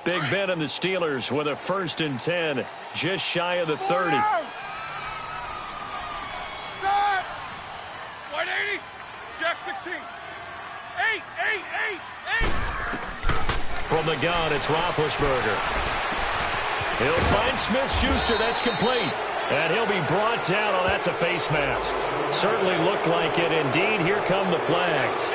Big Ben and the Steelers with a 1st and 10, just shy of the 30. Set. 180. Jack 16. 8. From the gun, it's Roethlisberger. He'll find Smith-Schuster. That's complete. And he'll be brought down. Oh, that's a face mask. Certainly looked like it. Indeed, here come the flags.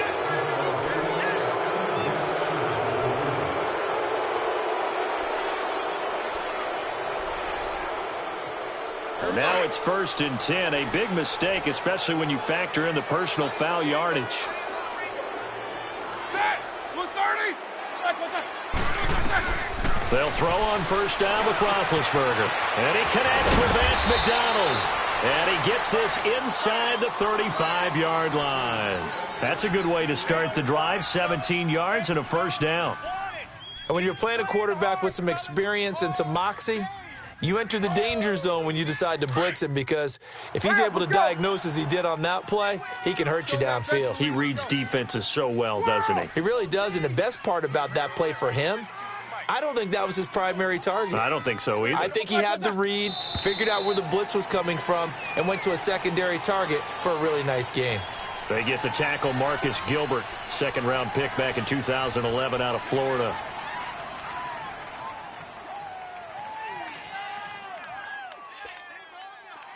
Now it's 1st and 10. A big mistake, especially when you factor in the personal foul yardage. Set. 130. They'll throw on 1st down with Roethlisberger. And he connects with Vance McDonald. And he gets this inside the 35-yard line. That's a good way to start the drive. 17 yards and a 1st down. And when you're playing a quarterback with some experience and some moxie, you enter the danger zone when you decide to blitz him, because if he's able to diagnose as he did on that play, he can hurt you downfield. He reads defenses so well, doesn't he? He really does, and the best part about that play for him, I don't think that was his primary target. I don't think so either. I think he had the read, figured out where the blitz was coming from, and went to a secondary target for a really nice game. They get the tackle, Marcus Gilbert, 2nd-round pick back in 2011 out of Florida.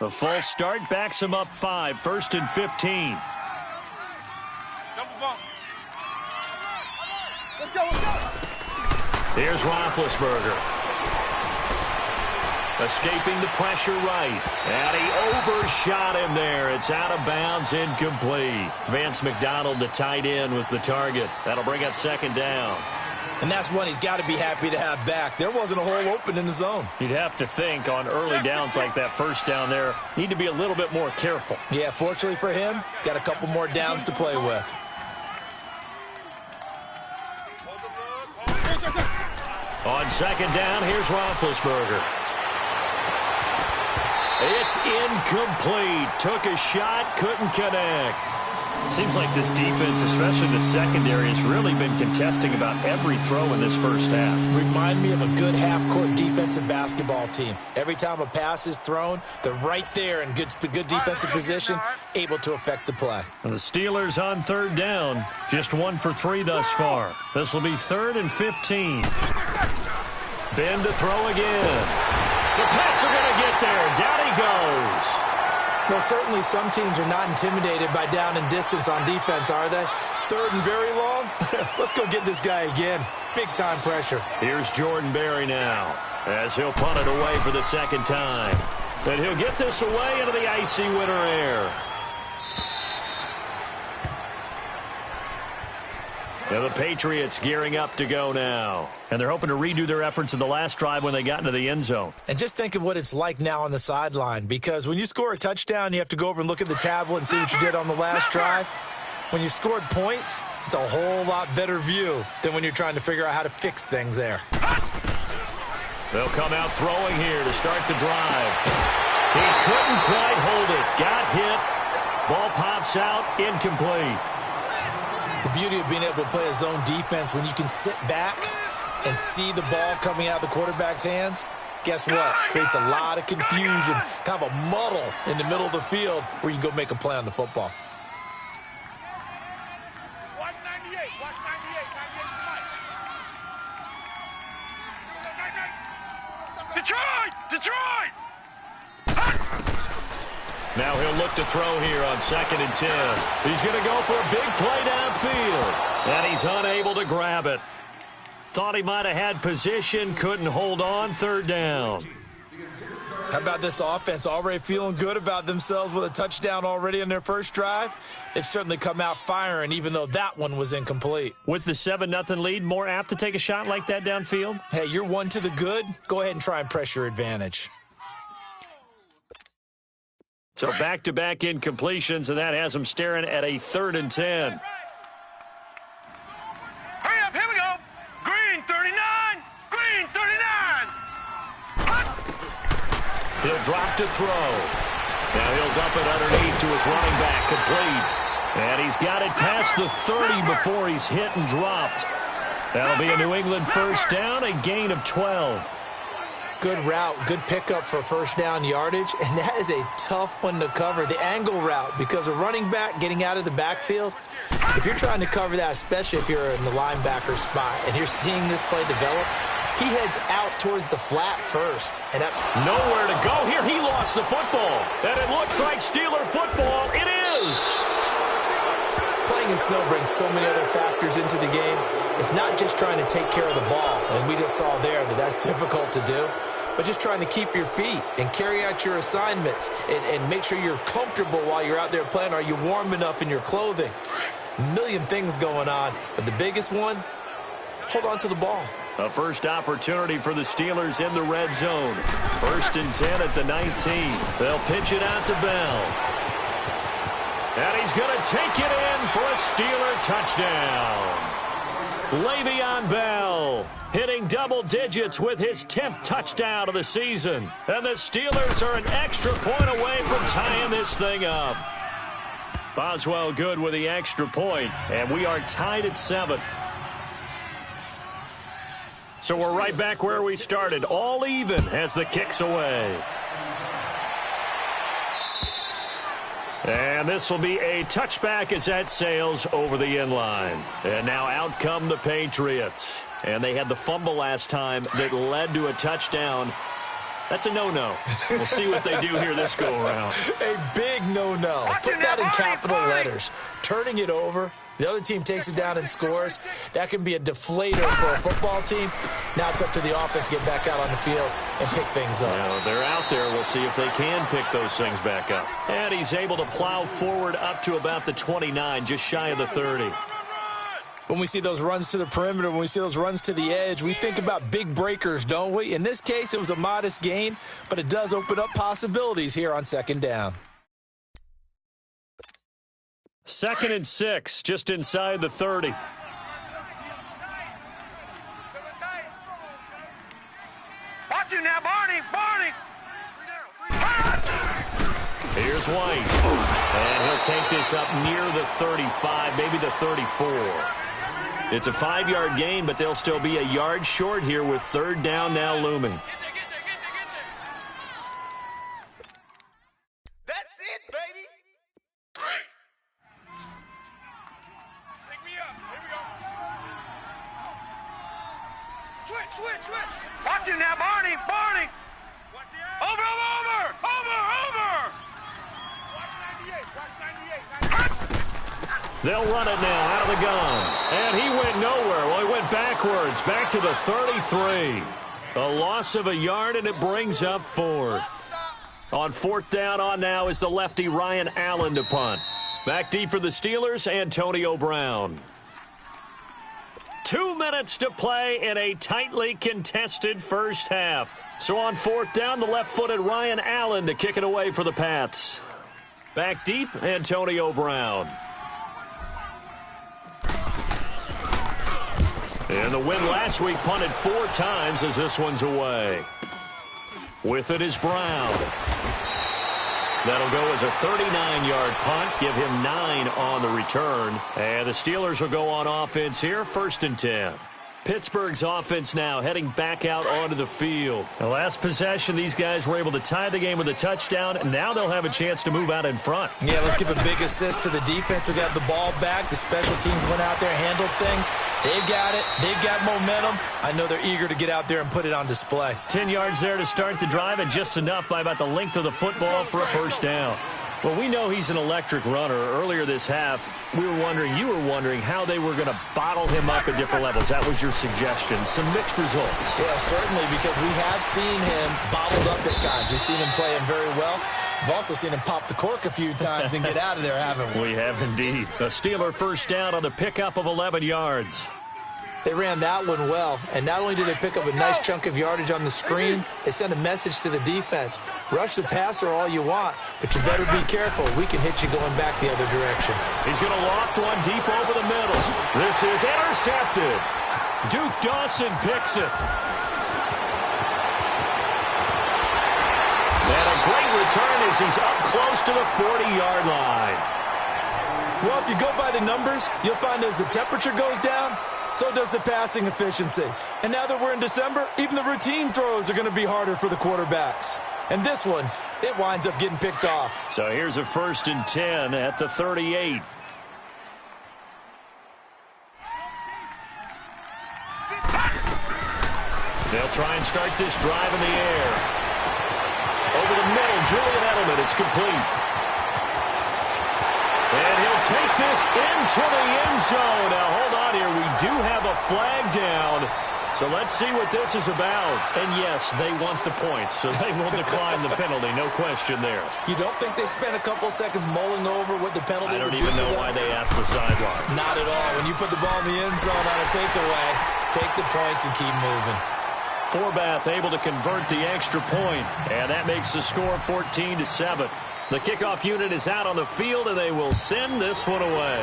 The false start backs him up 5, 1st and 15. Double bump. Let's go. Here's Roethlisberger. Escaping the pressure right. And he overshot him there. It's out of bounds, incomplete. Vance McDonald, the tight end, was the target. That'll bring up 2nd down. And that's one he's got to be happy to have back. There wasn't a hole open in the zone. You'd have to think on early downs like that 1st down there, need to be a little bit more careful. Yeah, fortunately for him, got a couple more downs to play with. On 2nd down, here's Roethlisberger. It's incomplete. Took a shot, couldn't connect. Seems like this defense, especially the secondary, has really been contesting about every throw in this 1st half. Remind me of a good half-court defensive basketball team. Every time a pass is thrown, they're right there in good defensive position, able to affect the play. And the Steelers on 3rd down, just 1 for 3 thus far. This will be 3rd and 15. Ben to throw again. The Pats are going to get there. Down he goes. Well, certainly some teams are not intimidated by down and distance on defense, are they? 3rd and very long? Let's go get this guy again. Big-time pressure. Here's Jordan Berry now, as he'll punt it away for the 2nd time. And he'll get this away into the icy winter air. Now the Patriots gearing up to go now. And they're hoping to redo their efforts in the last drive when they got into the end zone. And just think of what it's like now on the sideline, because when you score a touchdown, you have to go over and look at the tablet and see what you did on the last drive. When you scored points, it's a whole lot better view than when you're trying to figure out how to fix things there. They'll come out throwing here to start the drive. He couldn't quite hold it. Got hit. Ball pops out. Incomplete. The beauty of being able to play a zone defense, when you can sit back and see the ball coming out of the quarterback's hands, guess what? Creates a lot of confusion, kind of a muddle in the middle of the field where you can go make a play on the football. Watch 98. Watch 98. 98 tonight. Detroit! Now he'll look to throw here on 2nd and 10. He's going to go for a big play downfield. And he's unable to grab it. Thought he might have had position, couldn't hold on. 3rd down. How about this offense already feeling good about themselves with a touchdown already in their first drive? They've certainly come out firing, even though that one was incomplete. With the 7-0 lead, more apt to take a shot like that downfield? Hey, you're 1 to the good. Go ahead and try and press your advantage. So back-to-back incompletions, and that has them staring at a 3rd and 10. Hurry up, here we go. Green 39. Green 39. He'll drop to throw. Now he'll dump it underneath to his running back, complete. And he's got it past the 30 before he's hit and dropped. That'll be a New England first down, a gain of 12. Good route, good pickup for first down yardage, and that is a tough one to cover, the angle route, because a running back getting out of the backfield, if you're trying to cover that, especially if you're in the linebacker spot and you're seeing this play develop, he heads out towards the flat first. And nowhere to go here. He lost the football, and it looks like Steeler football. It is. Playing in snow brings so many other factors into the game. It's not just trying to take care of the ball, and we just saw there that that's difficult to do, but just trying to keep your feet and carry out your assignments and make sure you're comfortable while you're out there playing. Are you warm enough in your clothing? A million things going on, but the biggest one, hold on to the ball. A first opportunity for the Steelers in the red zone. 1st and 10 at the 19. They'll pitch it out to Bell. And he's going to take it in for a Steeler touchdown. Le'Veon Bell hitting double digits with his 10th touchdown of the season. And the Steelers are an extra point away from tying this thing up. Boswell good with the extra point, and we are tied at 7. So we're right back where we started, all even as the kick's away. And this will be a touchback as that sails over the inline. And now out come the Patriots. And they had the fumble last time that led to a touchdown. That's a no-no. We'll see what they do here this go-around. A big no-no. Put that in capital letters. Turning it over. The other team takes it down and scores. That can be a deflator for a football team. Now it's up to the offense to get back out on the field and pick things up. Well, they're out there. We'll see if they can pick those things back up. And he's able to plow forward up to about the 29, just shy of the 30. When we see those runs to the perimeter, when we see those runs to the edge, we think about big breakers, don't we? In this case, it was a modest gain, but it does open up possibilities here on 2nd down. 2nd and 6, just inside the 30. Watch you now, Barney. Barney. Here's White. And he'll take this up near the 35, maybe the 34. It's a 5-yard gain, but they'll still be a yard short here with 3rd down now looming. That's it, baby. Pick me up. Here we go. Switch. Watch you now, Barney. Barney. Watch the over. Watch 98. They'll run it now out of the gun. And he went nowhere. Well, he went backwards, back to the 33. A loss of a yard, and it brings up 4th. On 4th down on now is the lefty Ryan Allen to punt. Back deep for the Steelers, Antonio Brown. 2 minutes to play in a tightly contested first half. So on 4th down, the left-footed Ryan Allen to kick it away for the Pats. Back deep, Antonio Brown. And the win last week punted 4 times as this one's away. With it is Brown. That'll go as a 39-yard punt, give him 9 on the return. And the Steelers will go on offense here, 1st and 10. Pittsburgh's offense now heading back out onto the field. The last possession, these guys were able to tie the game with a touchdown, and now they'll have a chance to move out in front. Yeah, let's give a big assist to the defense who got the ball back. The special teams went out there, handled things. They've got it. They've got momentum. I know they're eager to get out there and put it on display. 10 yards there to start the drive, and just enough by about the length of the football for a first down. Well, we know he's an electric runner. Earlier this half, you were wondering how they were going to bottle him up at different levels. That was your suggestion. Some mixed results. Yeah, certainly, because we have seen him bottled up at times. We've seen him playing very well. We've also seen him pop the cork a few times and get out of there, haven't we? We have indeed. A Steeler first down on the pickup of 11 yards. They ran that one well, and not only did they pick up a nice chunk of yardage on the screen, they sent a message to the defense. Rush the passer all you want, but you better be careful. We can hit you going back the other direction. He's going to loft one deep over the middle. This is intercepted. Duke Dawson picks it. And a great return as he's up close to the 40-yard line. Well, if you go by the numbers, you'll find as the temperature goes down, so does the passing efficiency. And now that we're in December, even the routine throws are going to be harder for the quarterbacks. And this one, it winds up getting picked off. So here's a 1st and 10 at the 38. They'll try and start this drive in the air. Over the middle, Julian Edelman, it's complete. And he'll take this into the end zone. Now, hold on here. We do have a flag down. So let's see what this is about. And, yes, they want the points, so they will decline the penalty. No question there. You don't think they spent a couple seconds mulling over what the penalty I don't would do even know why they asked the sideline. Not at all. When you put the ball in the end zone on a takeaway, take the points and keep moving. Forbath able to convert the extra point, and that makes the score 14-7. The kickoff unit is out on the field, and they will send this one away.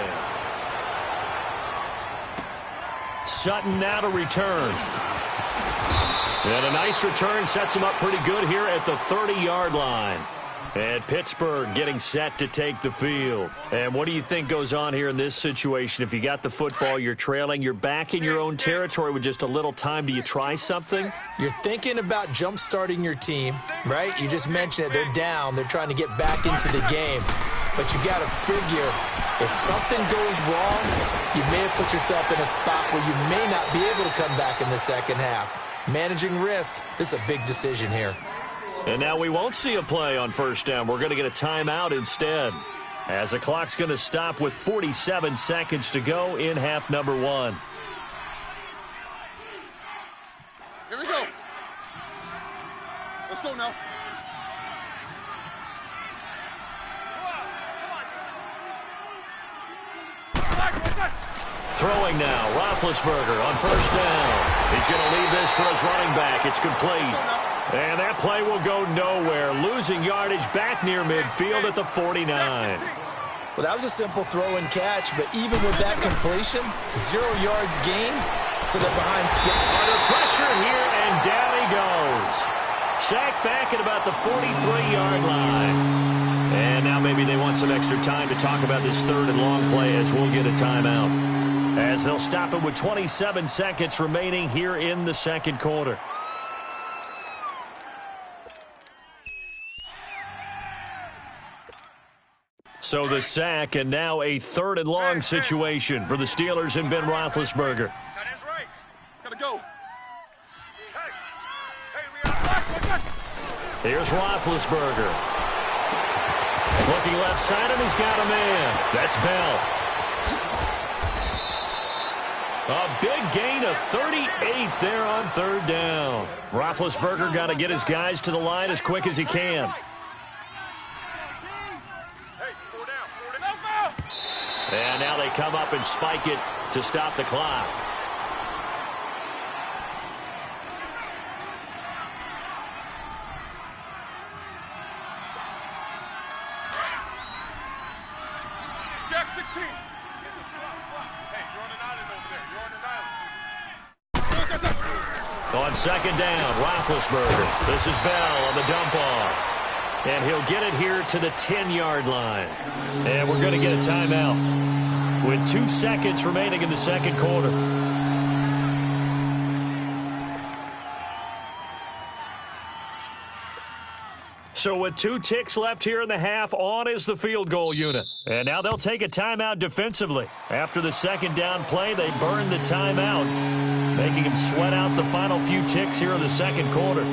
Sutton now to return. And a nice return sets him up pretty good here at the 30-yard line. And Pittsburgh getting set to take the field. And what do you think goes on here in this situation? If you got the football, you're trailing, you're back in your own territory with just a little time. Do you try something? You're thinking about jump-starting your team, right? You just mentioned it. They're down. They're trying to get back into the game. But you got to figure, if something goes wrong, you may have put yourself in a spot where you may not be able to come back in the second half. Managing risk, this is a big decision here. And now we won't see a play on 1st down. We're going to get a timeout instead, as the clock's going to stop with 47 seconds to go in half number 1. Here we go. Let's go now. Throwing now, Roethlisberger on 1st down. He's going to leave this for his running back. It's complete. And that play will go nowhere. Losing yardage back near midfield at the 49. Well, that was a simple throw and catch, but even with that completion, 0 yards gained, so they're behind schedule. Under pressure here, and down he goes. Sacked back at about the 43-yard line. And now maybe they want some extra time to talk about this 3rd and long play, as we'll get a timeout. As they'll stop it with 27 seconds remaining here in the second quarter. So the sack, and now a 3rd and long situation for the Steelers and Ben Roethlisberger. Right. Gotta go. Here's Roethlisberger. Looking left side, and he's got a man. That's Bell. A big gain of 38 there on 3rd down. Roethlisberger got to get his guys to the line as quick as he can. And now they come up and spike it to stop the clock. Jack 16. Hey, you're on an island over there. You're on an island. On 2nd down, Roethlisberger. This is Bell on the dump off. And he'll get it here to the 10-yard line. And we're going to get a timeout with 2 seconds remaining in the second quarter. So with 2 ticks left here in the half, on is the field goal unit. And now they'll take a timeout defensively. After the 2nd down play, they burn the timeout, making him sweat out the final few ticks here in the second quarter.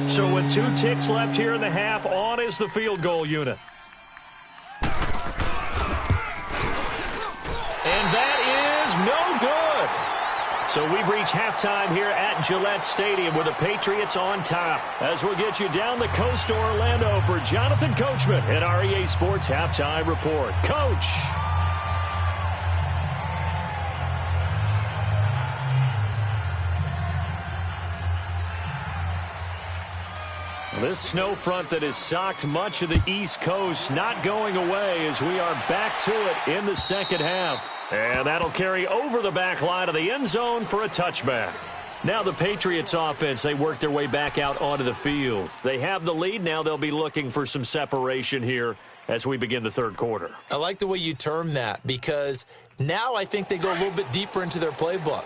So with 2 ticks left here in the half, on is the field goal unit. And that is no good. So we've reached halftime here at Gillette Stadium with the Patriots on top. As we'll get you down the coast to Orlando for Jonathan Coachman at REA Sports Halftime Report. Coach. This snow front that has socked much of the East Coast not going away as we are back to it in the second half. And that'll carry over the back line of the end zone for a touchback. Now the Patriots offense, they work their way back out onto the field. They have the lead. Now they'll be looking for some separation here as we begin the third quarter. I like the way you term that because now I think they go a little bit deeper into their playbook.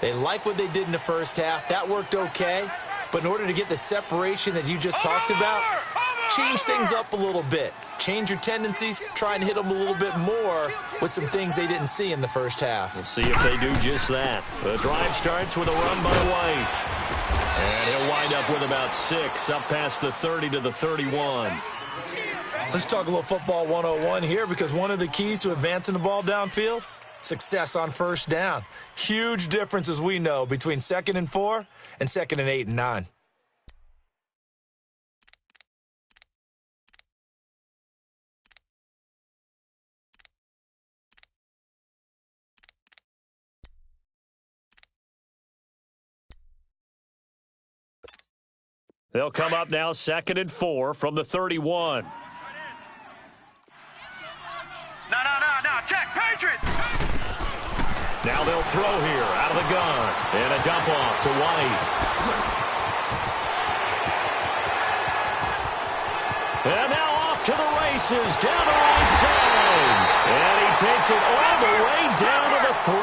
They like what they did in the first half. That worked okay. But in order to get the separation that you just talked about, change things up a little bit. Change your tendencies. Try and hit them a little bit more with some things they didn't see in the first half. We'll see if they do just that. The drive starts with a run by White. And he'll wind up with about 6, up past the 30 to the 31. Let's talk a little football 101 here because one of the keys to advancing the ball downfield, success on first down. Huge difference, as we know, between 2nd and 4 and 2nd and 8 and 9. They'll come up now 2nd and 4 from the 31. No, check, Patriots! Now they'll throw here out of the gun. And a dump off to White. And now off to the races, down the right side. And he takes it all the way down to the 3.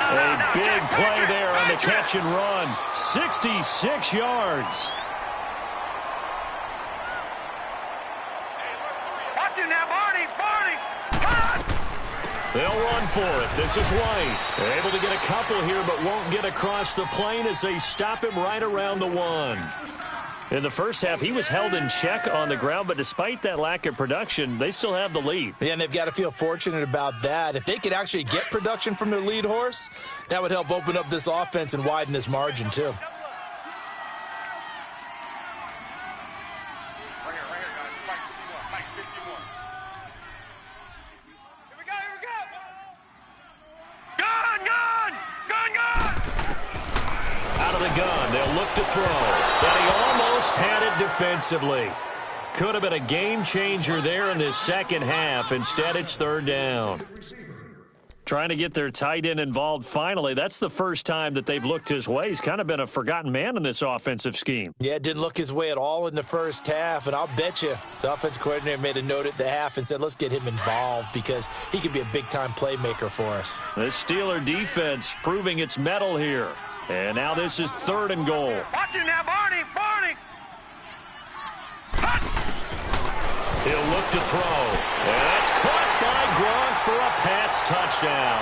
A big play there on the catch and run. 66 yards. Watch it now, Barney! They'll run for it. This is White. Able to get a couple here, but won't get across the plane as they stop him right around the 1. In the first half, he was held in check on the ground, but despite that lack of production, they still have the lead. Yeah, and they've got to feel fortunate about that. If they could actually get production from their lead horse, that would help open up this offense and widen this margin, too. Gun. They'll look to throw. But he almost had it defensively. Could have been a game changer there in this second half. Instead, it's 3rd down. Trying to get their tight end involved finally. That's the first time that they've looked his way. He's kind of been a forgotten man in this offensive scheme. Yeah, it didn't look his way at all in the first half. And I'll bet you the offense coordinator made a note at the half and said, let's get him involved because he could be a big-time playmaker for us. The Steeler defense proving its mettle here. And now this is 3rd and goal. Watch it now, Barney! He'll look to throw. And that's caught by Gronk for a Pats touchdown.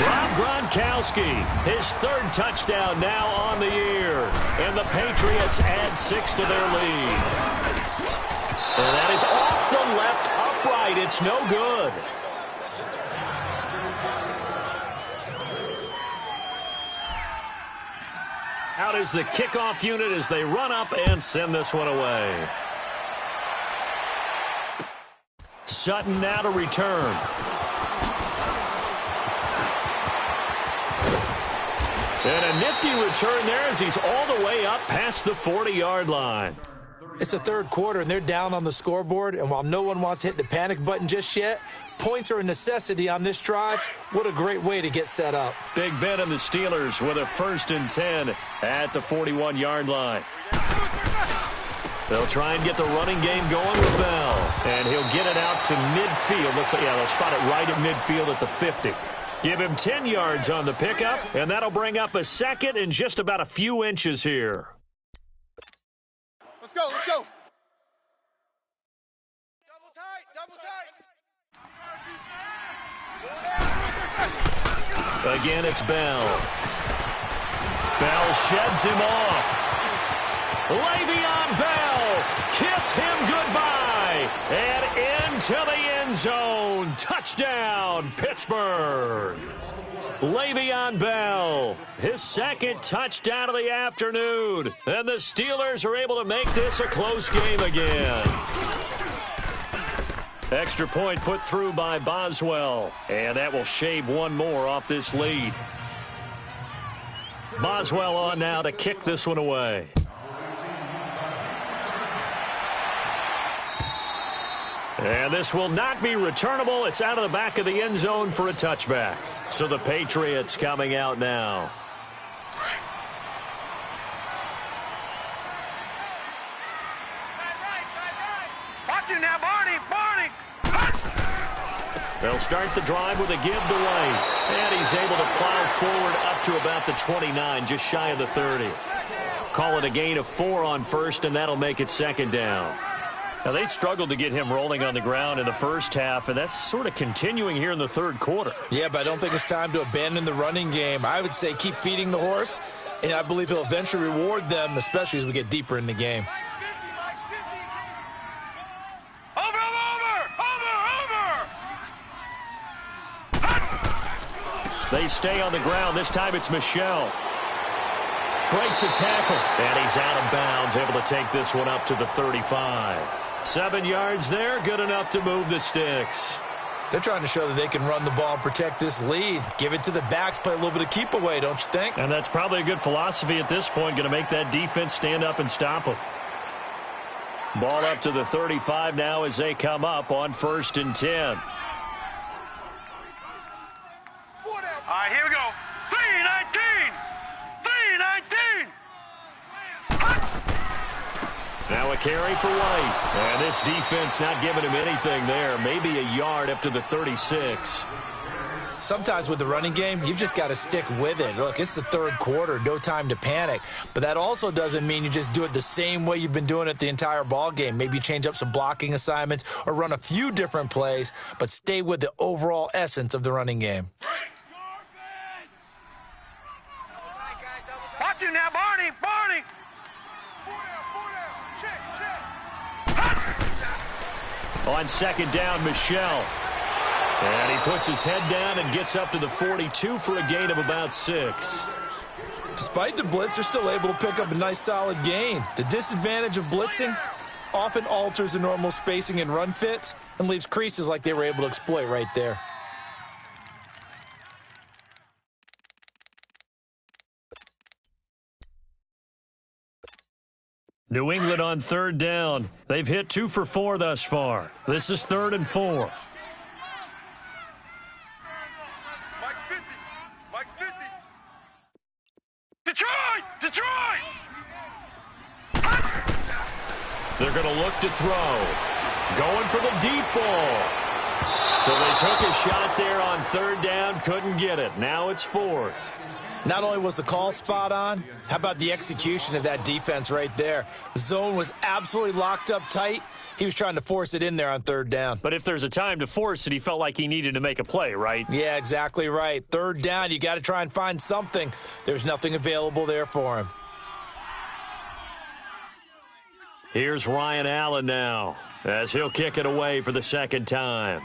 Rob Gronkowski, his 3rd touchdown now on the year. And the Patriots add 6 to their lead. And that is off the left upright. It's no good. Out is the kickoff unit as they run up and send this one away. Sutton now to return. And a nifty return there as he's all the way up past the 40-yard line. It's the 3rd quarter, and they're down on the scoreboard. And while no one wants to hit the panic button just yet, points are a necessity on this drive. What a great way to get set up. Big Ben and the Steelers with a 1st and 10 at the 41-yard line. They'll try and get the running game going with Bell. And he'll get it out to midfield. They'll spot it right at midfield at the 50. Give him 10 yards on the pickup, and that'll bring up a 2nd and just about a few inches here. Let's go! Double tight! Again, it's Bell. Bell sheds him off. Le'Veon Bell, kiss him goodbye. And into the end zone. Touchdown, Pittsburgh. Le'Veon Bell, his 2nd touchdown of the afternoon. And the Steelers are able to make this a close game again. Extra point put through by Boswell. And that will shave one more off this lead. Boswell on now to kick this one away. And this will not be returnable. It's out of the back of the end zone for a touchback. So the Patriots coming out now. They'll start the drive with a give to White. And he's able to plow forward up to about the 29, just shy of the 30. Call it a gain of 4 on first, and that'll make it second down. Now, they struggled to get him rolling on the ground in the first half, and that's sort of continuing here in the third quarter. Yeah, but I don't think it's time to abandon the running game. I would say keep feeding the horse, and I believe he'll eventually reward them, especially as we get deeper in the game. They stay on the ground. This time it's Michel. Breaks a tackle, and he's out of bounds, able to take this one up to the 35. 7 yards there, good enough to move the sticks. They're trying to show that they can run the ball and protect this lead. Give it to the backs, play a little bit of keep away, don't you think? And that's probably a good philosophy at this point, going to make that defense stand up and stop them. Ball up to the 35 now as they come up on 1st and 10. All right, here we go. 3-19! 3-19! Now a carry for White. And this defense not giving him anything there. Maybe a yard up to the 36. Sometimes with the running game, you've just got to stick with it. Look, it's the third quarter, no time to panic. But that also doesn't mean you just do it the same way you've been doing it the entire ball game. Maybe change up some blocking assignments or run a few different plays, but stay with the overall essence of the running game. Watch it now, Barney! Barney! 4 down. Check. On second down, Michel. And he puts his head down and gets up to the 42 for a gain of about 6. Despite the blitz, they're still able to pick up a nice solid gain. The disadvantage of blitzing often alters the normal spacing and run fits and leaves creases like they were able to exploit right there. New England on 3rd down. They've hit 2 for 4 thus far. This is 3rd and 4. Mike's 50. Mike's 50. Detroit! Detroit! They're going to look to throw. Going for the deep ball. So they took a shot there on 3rd down, couldn't get it. Now it's 4th. Not only was the call spot on, how about the execution of that defense right there? The zone was absolutely locked up tight. He was trying to force it in there on 3rd down. But if there's a time to force it, he felt like he needed to make a play, right? Yeah, exactly right. 3rd down, you got to try and find something. There's nothing available there for him. Here's Ryan Allen now, as he'll kick it away for the 2nd time.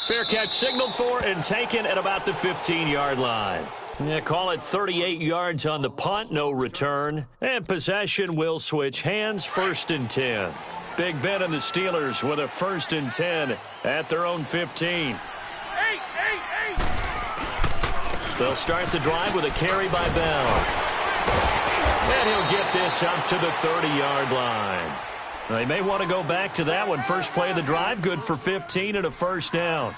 Fair catch signaled for and taken at about the 15-yard line. Yeah, call it 38 yards on the punt, no return. And possession will switch hands, 1st and 10. Big Ben and the Steelers with a 1st and 10 at their own 15. They'll start the drive with a carry by Bell. And he'll get this up to the 30-yard line. They may want to go back to that one. First play of the drive, good for 15 and a 1st down.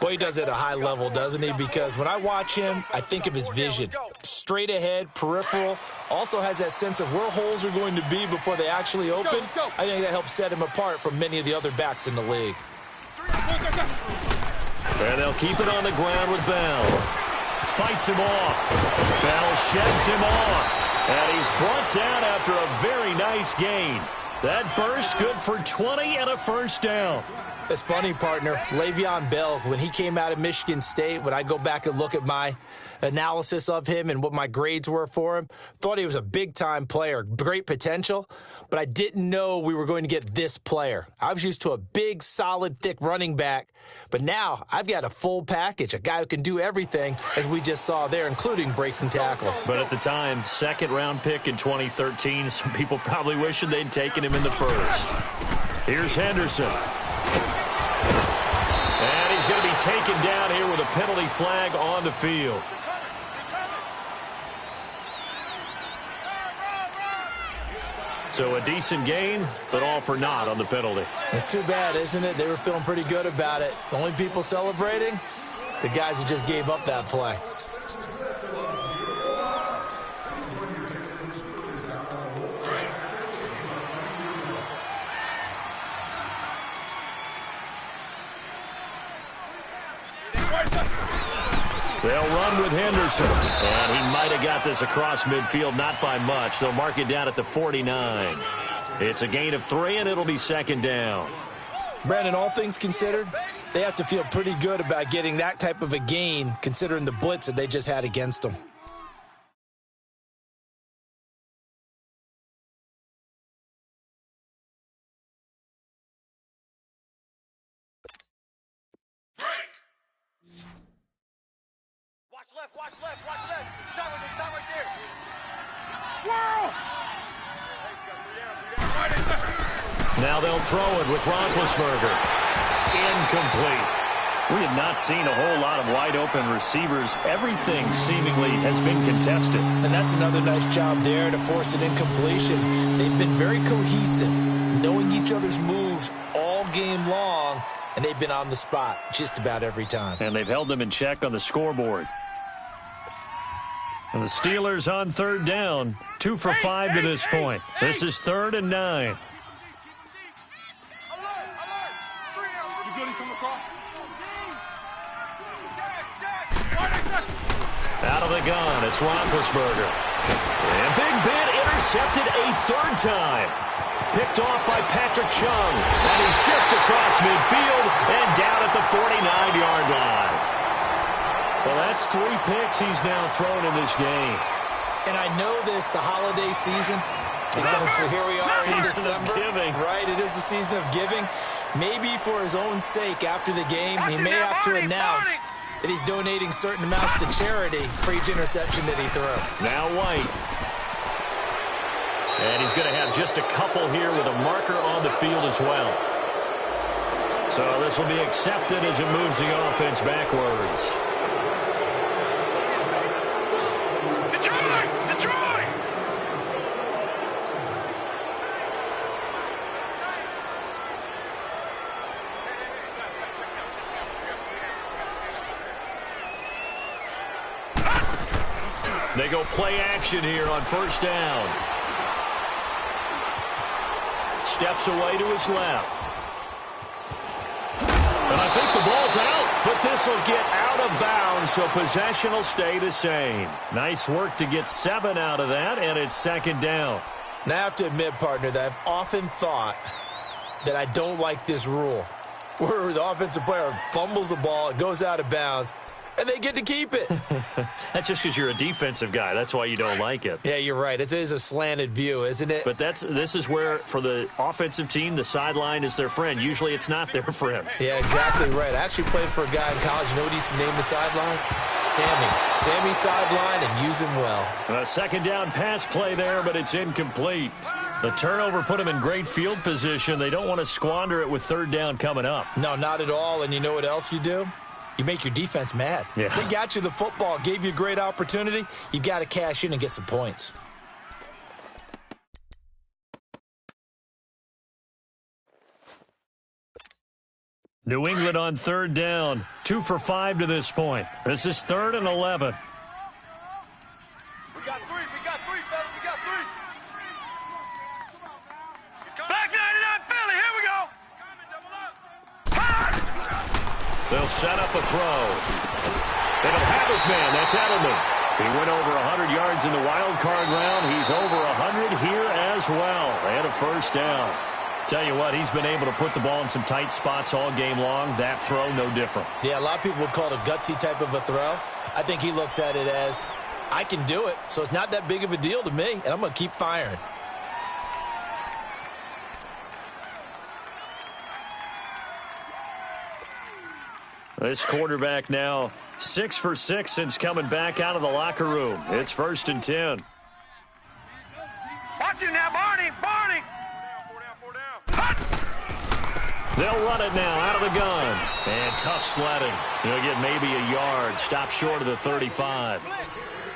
Boy, he does it at a high level, doesn't he? Because when I watch him, I think of his vision. Straight ahead, peripheral. Also has that sense of where holes are going to be before they actually open. I think that helps set him apart from many of the other backs in the league. And they'll keep it on the ground with Bell. Fights him off. Bell sheds him off. And he's brought down after a very nice gain. That burst good for 20 and a 1st down. It's funny, partner. Le'Veon Bell, when he came out of Michigan State, when I go back and look at my analysis of him and what my grades were for him, thought he was a big-time player, great potential, but I didn't know we were going to get this player. I was used to a big, solid, thick running back, but now I've got a full package, a guy who can do everything, as we just saw there, including breaking tackles. But at the time, 2nd-round pick in 2013, some people probably wishing they'd taken him in the 1st. Here's Henderson. And he's going to be taken down here with a penalty flag on the field. So a decent gain, but all for naught on the penalty. It's too bad, isn't it? They were feeling pretty good about it. The only people celebrating, the guys who just gave up that play. They'll run with Henderson. And he might have got this across midfield, not by much. They'll mark it down at the 49. It's a gain of 3, and it'll be second down. Brandon, all things considered, they have to feel pretty good about getting that type of a gain, considering the blitz that they just had against them. Watch left. It's time right there. Whirl! Now they'll throw it with Roethlisberger. Incomplete. We have not seen a whole lot of wide-open receivers. Everything seemingly has been contested. And that's another nice job there to force an incompletion. They've been very cohesive, knowing each other's moves all game long, and they've been on the spot just about every time. And they've held them in check on the scoreboard. And the Steelers on third down, 2 for 5 to this point. This is 3rd and 9. Out of the gun, it's Roethlisberger. And Big Ben intercepted a 3rd time. Picked off by Patrick Chung. And he's just across midfield and down at the 49-yard line. Well, that's 3 picks he's now thrown in this game. And I know this, the holiday season, because here we are in December. Giving. Right, it is the season of giving. Maybe for his own sake, after the game, he may have to announce that he's donating certain amounts to charity for each interception that he threw. Now White. And he's going to have just a couple here with a marker on the field as well. So this will be accepted as it moves the offense backwards. They go play action here on first down. Steps away to his left. And I think the ball's out, but this will get out of bounds, so possession will stay the same. Nice work to get 7 out of that, and it's second down. Now, I have to admit, partner, that I've often thought that I don't like this rule, where the offensive player fumbles the ball, it goes out of bounds, and they get to keep it. That's just because you're a defensive guy. That's why you don't like it. Yeah, you're right. It is a slanted view, isn't it? But this is where, for the offensive team, the sideline is their friend. Usually it's not their friend. Yeah, exactly right. I actually played for a guy in college. You know what he used to name the sideline? Sammy. Sammy sideline, and use him well. A second down pass play there, but it's incomplete. The turnover put them in great field position. They don't want to squander it with third down coming up. No, not at all. And you know what else you do? You make your defense mad. Yeah. They got you the football, gave you a great opportunity. You've got to cash in and get some points. New England on third down, 2 for 5 to this point. This is 3rd and 11. We got 3, fellas, we got 3. Back 99 Philly, here we go. They'll set up a throw. They don't have his man. That's Edelman. He went over 100 yards in the wild card round. He's over 100 here as well. And a first down. Tell you what, he's been able to put the ball in some tight spots all game long. That throw, no different. Yeah, a lot of people would call it a gutsy type of a throw. I think he looks at it as, I can do it, so it's not that big of a deal to me, and I'm going to keep firing. This quarterback now 6 for 6 since coming back out of the locker room. It's 1st and 10. Watch him now, Barney. They'll run it now out of the gun. And tough sledding. He'll get maybe a yard. Stop short of the 35.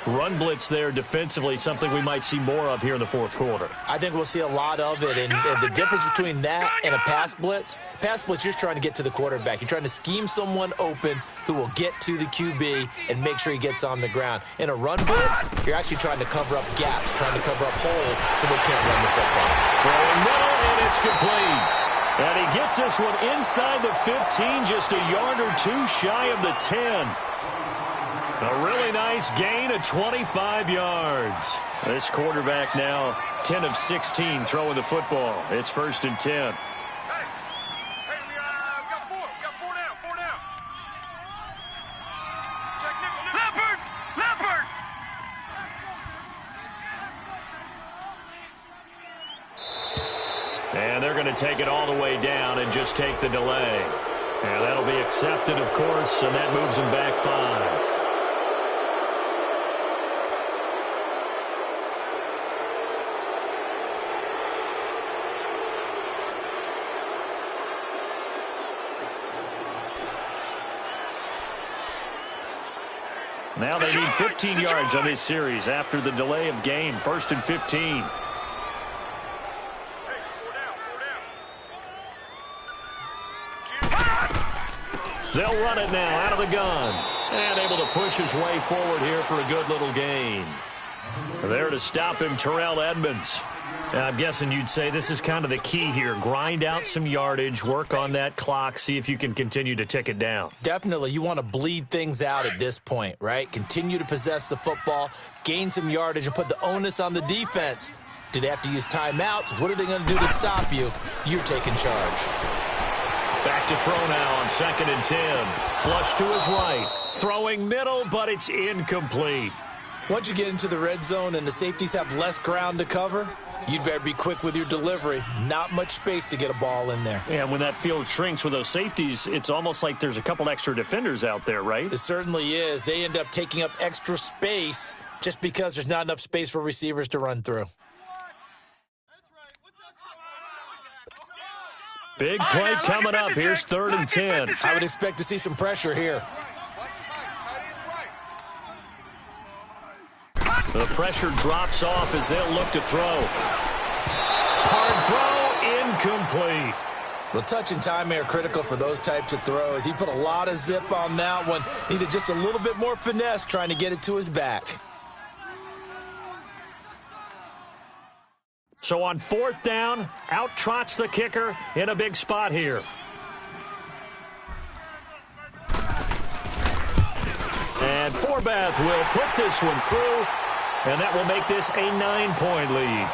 Run blitz there defensively, something we might see more of here in the fourth quarter. I think we'll see a lot of it, and the difference between that and a pass blitz, you're just trying to get to the quarterback. You're trying to scheme someone open who will get to the QB and make sure he gets on the ground. In a run blitz, you're actually trying to cover up gaps, trying to cover up holes so they can't run the football. Throwing middle, and it's complete. And he gets this one inside the 15, just a yard or two shy of the 10. A really nice gain of 25 yards. This quarterback now 10 of 16 throwing the football. It's 1st and 10. We got four down. Check nickel. Leopard! And they're going to take it all the way down and just take the delay. And that'll be accepted, of course, and that moves them back 5. Now they need 15 yards on this series after the delay of game. 1st and 15. They'll run it now out of the gun. And able to push his way forward here for a good little gain. There to stop him, Terrell Edmonds. I'm guessing you'd say this is kind of the key here. Grind out some yardage, work on that clock, see if you can continue to tick it down. Definitely. You want to bleed things out at this point, right? Continue to possess the football, gain some yardage, and put the onus on the defense. Do they have to use timeouts? What are they going to do to stop you? You're taking charge. Back to throw now on 2nd and 10. Flush to his right. Throwing middle, but it's incomplete. Once you get into the red zone and the safeties have less ground to cover, you'd better be quick with your delivery. Not much space to get a ball in there. Yeah, when that field shrinks with those safeties, it's almost like there's a couple extra defenders out there, right? It certainly is. They end up taking up extra space just because there's not enough space for receivers to run through. Big play coming up. Here's 3rd and 10. I would expect to see some pressure here. The pressure drops off as they'll look to throw. Hard throw, incomplete. Well, touch and time are critical for those types of throws. He put a lot of zip on that one. Needed just a little bit more finesse trying to get it to his back. So on 4th down, out trots the kicker in a big spot here. And Forbath will put this one through, and that will make this a 9-point lead.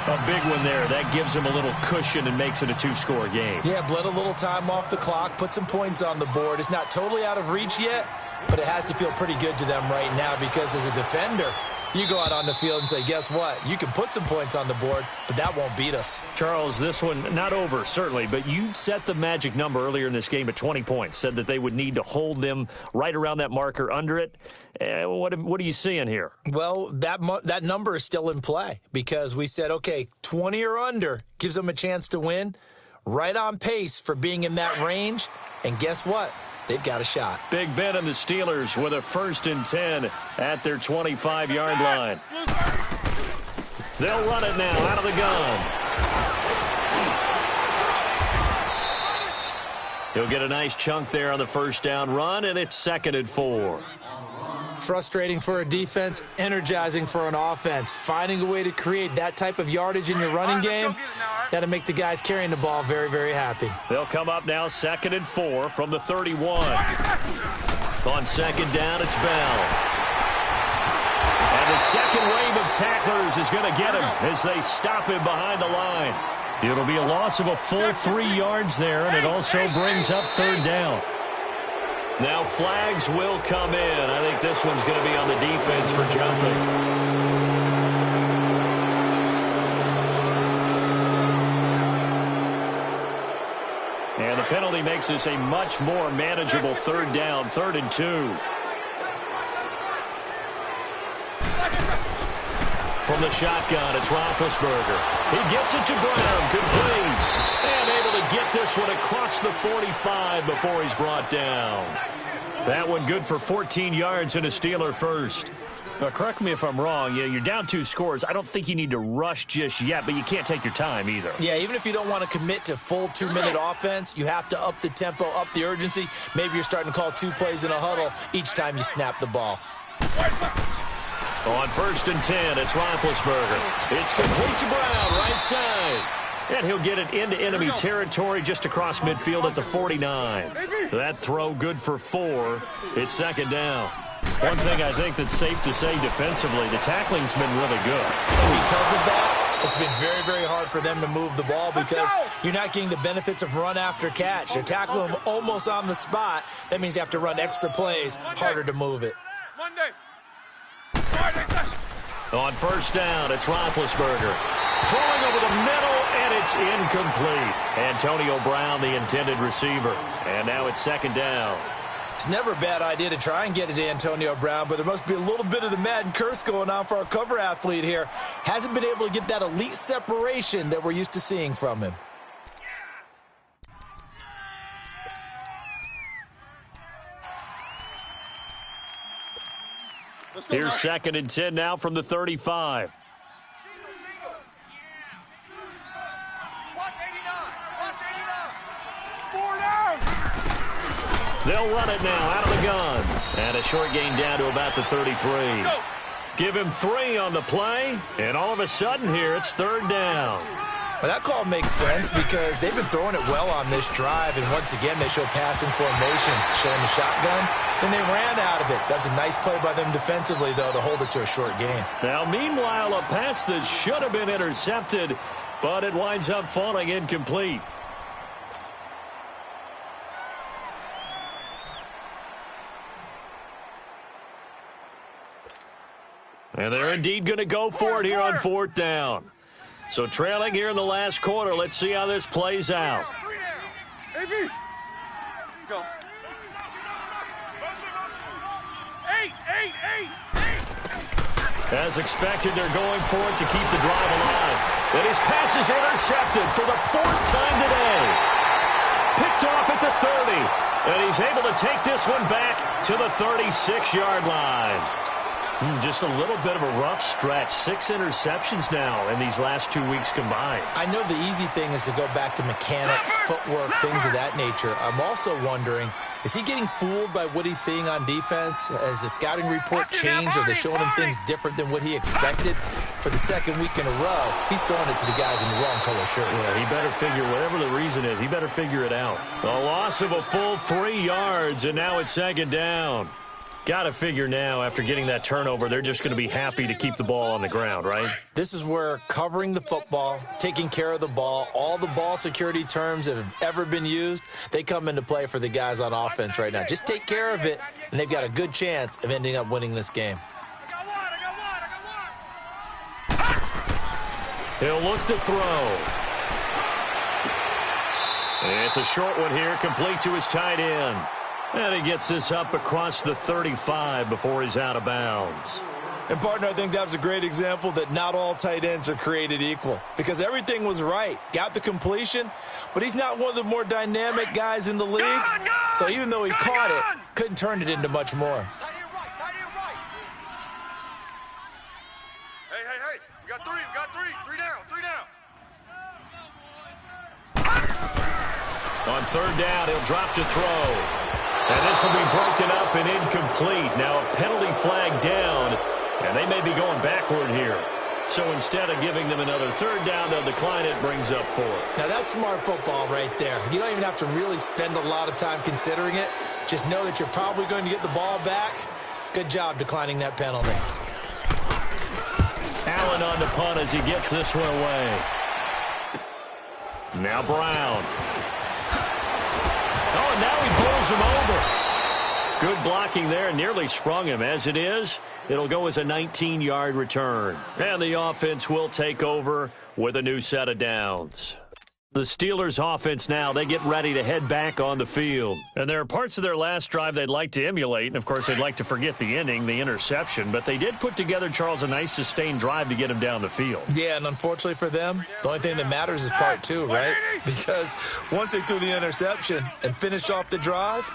A big one there. That gives him a little cushion and makes it a 2-score game. Yeah, bled a little time off the clock, put some points on the board. It's not totally out of reach yet, but it has to feel pretty good to them right now because as a defender, you go out on the field and say, guess what? You can put some points on the board, but that won't beat us. Charles, this one not over, certainly, but you set the magic number earlier in this game at 20 points, said that they would need to hold them right around that marker under it. What are you seeing here? Well, that number is still in play because we said, okay, 20 or under gives them a chance to win. Right on pace for being in that range, and guess what? They've got a shot. Big Ben and the Steelers with a 1st and 10 at their 25-yard line. They'll run it now out of the gun. He'll get a nice chunk there on the 1st down run, and it's 2nd and 4. Frustrating for a defense, energizing for an offense. Finding a way to create that type of yardage in your running game, that'll make the guys carrying the ball very, very happy. They'll come up now 2nd and 4 from the 31. On 2nd down, it's Bell. And the second wave of tacklers is going to get him as they stop him behind the line. It'll be a loss of a full 3 yards there, and it also brings up 3rd down. Now flags will come in. I think this one's going to be on the defense for jumping. And the penalty makes this a much more manageable 3rd down, 3rd and 2. From the shotgun, it's Roethlisberger. He gets it to Brown, complete. And able to get this one across the 45 before he's brought down. That one good for 14 yards and a Steeler first. Correct me if I'm wrong. Yeah, you're down 2 scores. I don't think you need to rush just yet, but you can't take your time either. Yeah, even if you don't want to commit to full 2-minute offense, you have to up the tempo, up the urgency. Maybe you're starting to call 2 plays in a huddle each time you snap the ball. On 1st and 10, it's Roethlisberger. It's complete to Brown, right side. And he'll get it into enemy territory just across midfield at the 49. That throw good for 4. It's 2nd down. One thing I think that's safe to say defensively, the tackling's been really good. And because of that, it's been very, very hard for them to move the ball because you're not getting the benefits of run after catch. You're tackling them almost on the spot. That means you have to run extra plays, harder to move it. On first down, it's Roethlisberger. Throwing over the middle, and it's incomplete. Antonio Brown, the intended receiver. And now it's second down. It's never a bad idea to try and get it to Antonio Brown, but it must be a little bit of the Madden curse going on for our cover athlete here. Hasn't been able to get that elite separation that we're used to seeing from him. Here's second and 10 now from the 35. Watch 89. Watch 89. 4 down. They'll run it now out of the gun. And a short gain down to about the 33. Give him 3 on the play, and all of a sudden here it's third down. Well, that call makes sense because they've been throwing it well on this drive, and once again they show passing formation, showing the shotgun. Then they ran out of it. That's a nice play by them defensively, though, to hold it to a short gain. Now, meanwhile, a pass that should have been intercepted, but it winds up falling incomplete. And they're indeed going to go for it here on fourth down. So trailing here in the last quarter, let's see how this plays out. 3 down. AB. Go. 8. As expected, they're going for it to keep the drive alive. And his pass is intercepted for the 4th time today. Picked off at the 30. And he's able to take this one back to the 36-yard line. Just a little bit of a rough stretch. 6 interceptions now in these last 2 weeks combined. I know the easy thing is to go back to mechanics, footwork, things of that nature. I'm also wondering, is he getting fooled by what he's seeing on defense? Has the scouting report changed? Are they showing him things different than what he expected? For the second week in a row, he's throwing it to the guys in the wrong color shirts. Yeah, he better figure, whatever the reason is, he better figure it out. A loss of a full 3 yards, and now it's second down. Got to figure now, after getting that turnover, they're just going to be happy to keep the ball on the ground, right? This is where covering the football, taking care of the ball, all the ball security terms that have ever been used, they come into play for the guys on offense right now. Just take care of it, and they've got a good chance of ending up winning this game. He'll look to throw. It's a short one here, complete to his tight end. And he gets this up across the 35 before he's out of bounds. And, partner, I think that was a great example that not all tight ends are created equal because everything was right. Got the completion, but he's not one of the more dynamic guys in the league. So even though he caught it, couldn't turn it into much more. Tight end right. Tight end right. Hey. We got 3. We got 3. 3 down. 3 down. On third down, he'll drop to throw. And this will be broken up and incomplete. Now a penalty flag down, and they may be going backward here. So instead of giving them another third down, they'll decline it, brings up 4. Now that's smart football right there. You don't even have to really spend a lot of time considering it. Just know that you're probably going to get the ball back. Good job declining that penalty. Allen on the punt as he gets this one away. Now Brown. Oh, and now he pulls him over. Good blocking there, nearly sprung him. As it is, it'll go as a 19-yard return. And the offense will take over with a new set of downs. The Steelers offense now, they get ready to head back on the field. And there are parts of their last drive they'd like to emulate. And, of course, they'd like to forget the ending, the interception. But they did put together, Charles, a nice sustained drive to get him down the field. Yeah, and unfortunately for them, the only thing that matters is part 2, right? Because once they threw the interception and finished off the drive,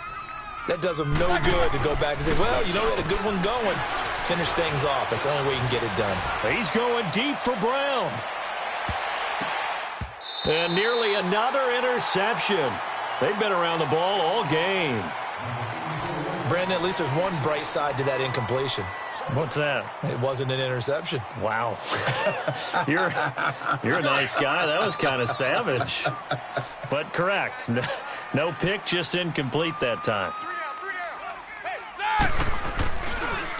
that does them no good to go back and say, well, you know, we had a good one going. Finish things off. That's the only way you can get it done. He's going deep for Brown. And nearly another interception. They've been around the ball all game. Brandon, at least there's one bright side to that incompletion. What's that? It wasn't an interception. Wow. You're a nice guy. That was kind of savage. But correct. No pick, just incomplete that time. 3 down. Hey,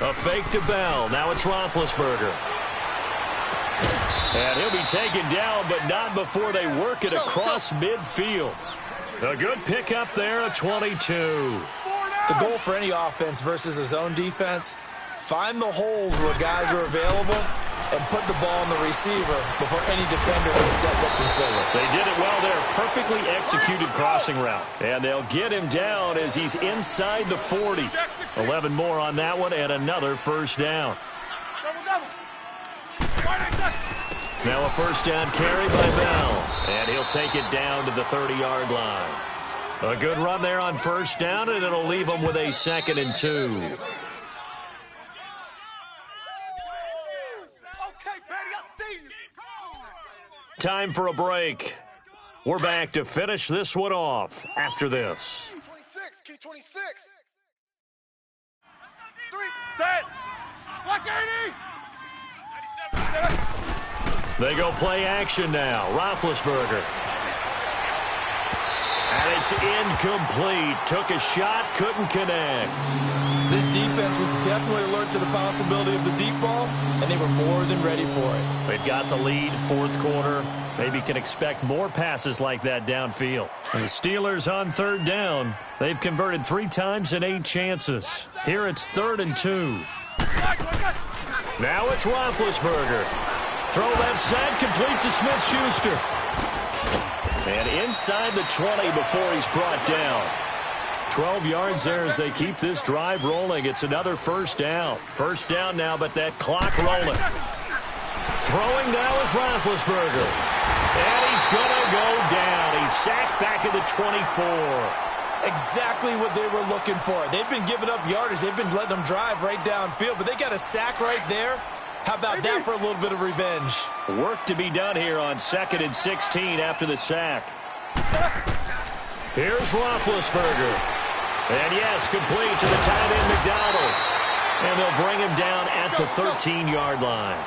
A fake to Bell. Now it's Roethlisberger. And he'll be taken down, but not before they work it across midfield. A good pickup there at 22. The goal for any offense versus a zone defense, find the holes where guys are available and put the ball on the receiver before any defender can step up and fill it. They did it well there. Perfectly executed crossing route. And they'll get him down as he's inside the 40. 11 more on that one and another first down. Now a first down carry by Bell. And he'll take it down to the 30-yard line. A good run there on first down, and it'll leave them with a 2nd and 2. Time for a break. We're back to finish this one off after this. Key 26. 3. Set. Block 80. They go play action now. Roethlisberger. And it's incomplete. Took a shot, couldn't connect. This defense was definitely alert to the possibility of the deep ball, and they were more than ready for it. They've got the lead, fourth quarter. Maybe can expect more passes like that downfield. And the Steelers on third down. They've converted 3 times in 8 chances. Here it's 3rd and 2. Now it's Roethlisberger. Throw left side, complete to Smith-Schuster. And inside the 20 before he's brought down. 12 yards there as they keep this drive rolling. It's another first down. First down now, but that clock rolling. Throwing now is Roethlisberger. And he's going to go down. He's sacked back at the 24. Exactly what they were looking for. They've been giving up yardage. They've been letting them drive right downfield, but they got a sack right there. How about that for a little bit of revenge? Work to be done here on 2nd and 16 after the sack. Here's Roethlisberger. And yes, complete to the tight end McDonald. And they'll bring him down at the 13-yard line.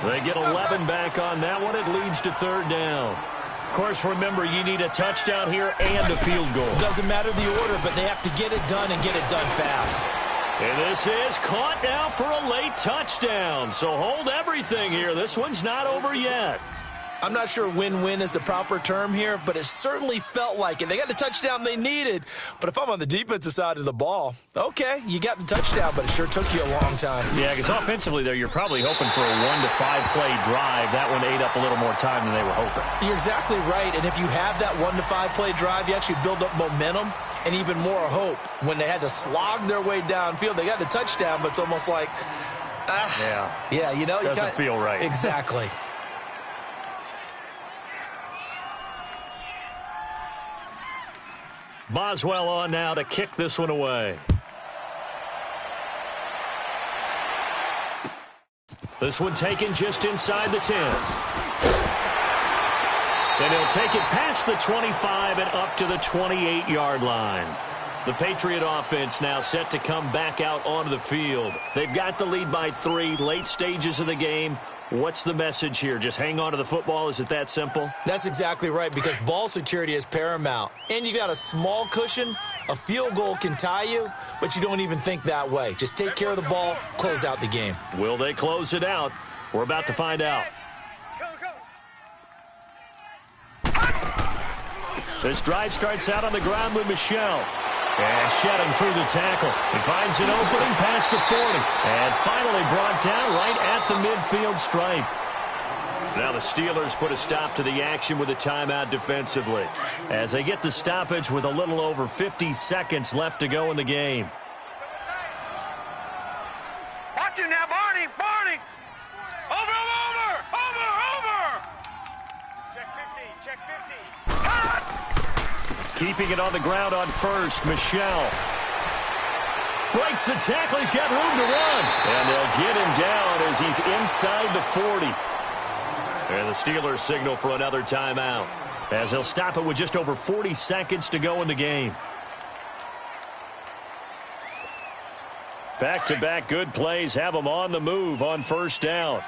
They get 11 back on that one. It leads to 3rd down. Of course, remember, you need a touchdown here and a field goal. Doesn't matter the order, but they have to get it done and get it done fast. And this is caught now for a late touchdown. So hold everything here. This one's not over yet. I'm not sure win-win is the proper term here, but it certainly felt like it. They got the touchdown they needed, but if I'm on the defensive side of the ball, okay, you got the touchdown, but it sure took you a long time. Yeah, because offensively there, you're probably hoping for a 1 to 5 play drive. That one ate up a little more time than they were hoping. You're exactly right, and if you have that 1 to 5 play drive, you actually build up momentum and even more hope. When they had to slog their way downfield, they got the touchdown, but it's almost like, yeah, you know, doesn't feel right. Exactly. Boswell on now to kick this one away. This one taken just inside the 10. And he'll take it past the 25 and up to the 28-yard line. The Patriot offense now set to come back out onto the field. They've got the lead by 3, late stages of the game. What's the message here? Just hang on to the football? Is it that simple? That's exactly right, because ball security is paramount. And you got a small cushion. A field goal can tie you, but you don't even think that way. Just take care of the ball, close out the game. Will they close it out? We're about to find out. This drive starts out on the ground with Michel. And shedding through the tackle. He finds an opening past the 40. And finally brought down right at the midfield stripe. Now the Steelers put a stop to the action with a timeout defensively, as they get the stoppage with a little over 50 seconds left to go in the game. Watch him now, Barney. Barney. Over. Check 50. Check 50. Cut! Keeping it on the ground on first, Michel. Breaks the tackle. He's got room to run. And they'll get him down as he's inside the 40. And the Steelers signal for another timeout, as they'll stop it with just over 40 seconds to go in the game. Back-to-back good plays have them on the move on first down.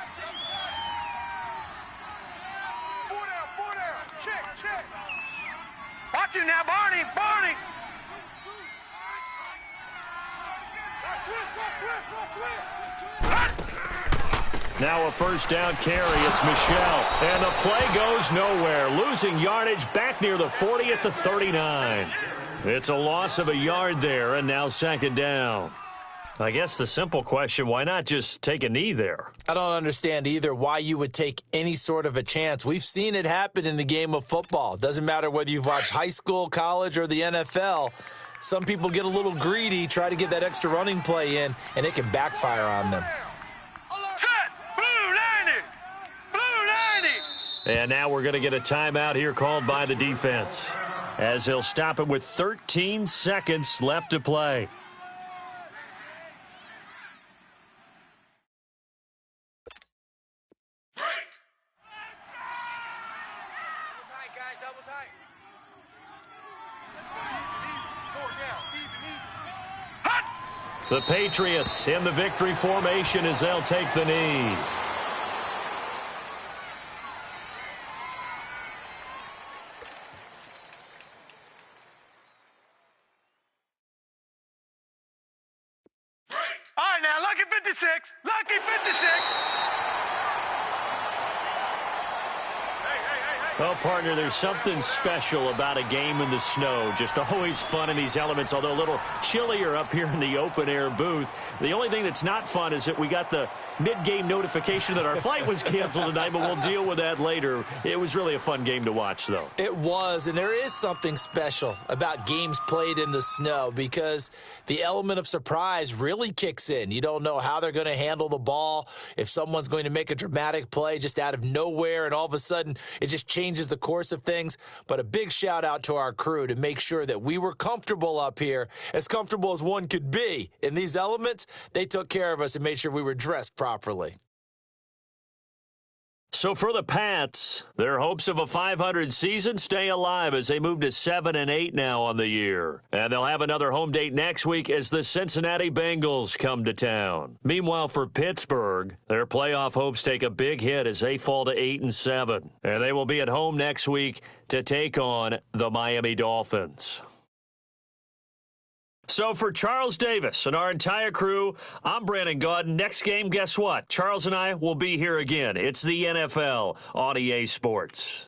4 down. Check. Watch him now, Barney. Now a first down carry. It's Michel. And the play goes nowhere. Losing yardage back near the 40 at the 39. It's a loss of a yard there, and now second down. I guess the simple question, why not just take a knee there? I don't understand either why you would take any sort of a chance. We've seen it happen in the game of football. Doesn't matter whether you've watched high school, college, or the NFL. Some people get a little greedy, try to get that extra running play in, and it can backfire on them. And now we're going to get a timeout here called by the defense, as he'll stop it with 13 seconds left to play. The Patriots in the victory formation as they'll take the knee. All right, now, lucky 56. Lucky 56. Well, partner, there's something special about a game in the snow. Just always fun in these elements, although a little chillier up here in the open-air booth. The only thing that's not fun is that we got the mid-game notification that our flight was canceled tonight, but we'll deal with that later. It was really a fun game to watch, though. It was, and there is something special about games played in the snow because the element of surprise really kicks in. You don't know how they're going to handle the ball, if someone's going to make a dramatic play just out of nowhere, and all of a sudden it just changes the course of things. But a big shout out to our crew to make sure that we were comfortable up here, as comfortable as one could be. In these elements, they took care of us and made sure we were dressed properly. So for the Pats, their hopes of a 500 season stay alive as they move to 7-8 now on the year. And they'll have another home date next week as the Cincinnati Bengals come to town. Meanwhile, for Pittsburgh, their playoff hopes take a big hit as they fall to 8-7. And they will be at home next week to take on the Miami Dolphins. So for Charles Davis and our entire crew, I'm Brandon Gaudin. Next game, guess what? Charles and I will be here again. It's the NFL on EA Sports.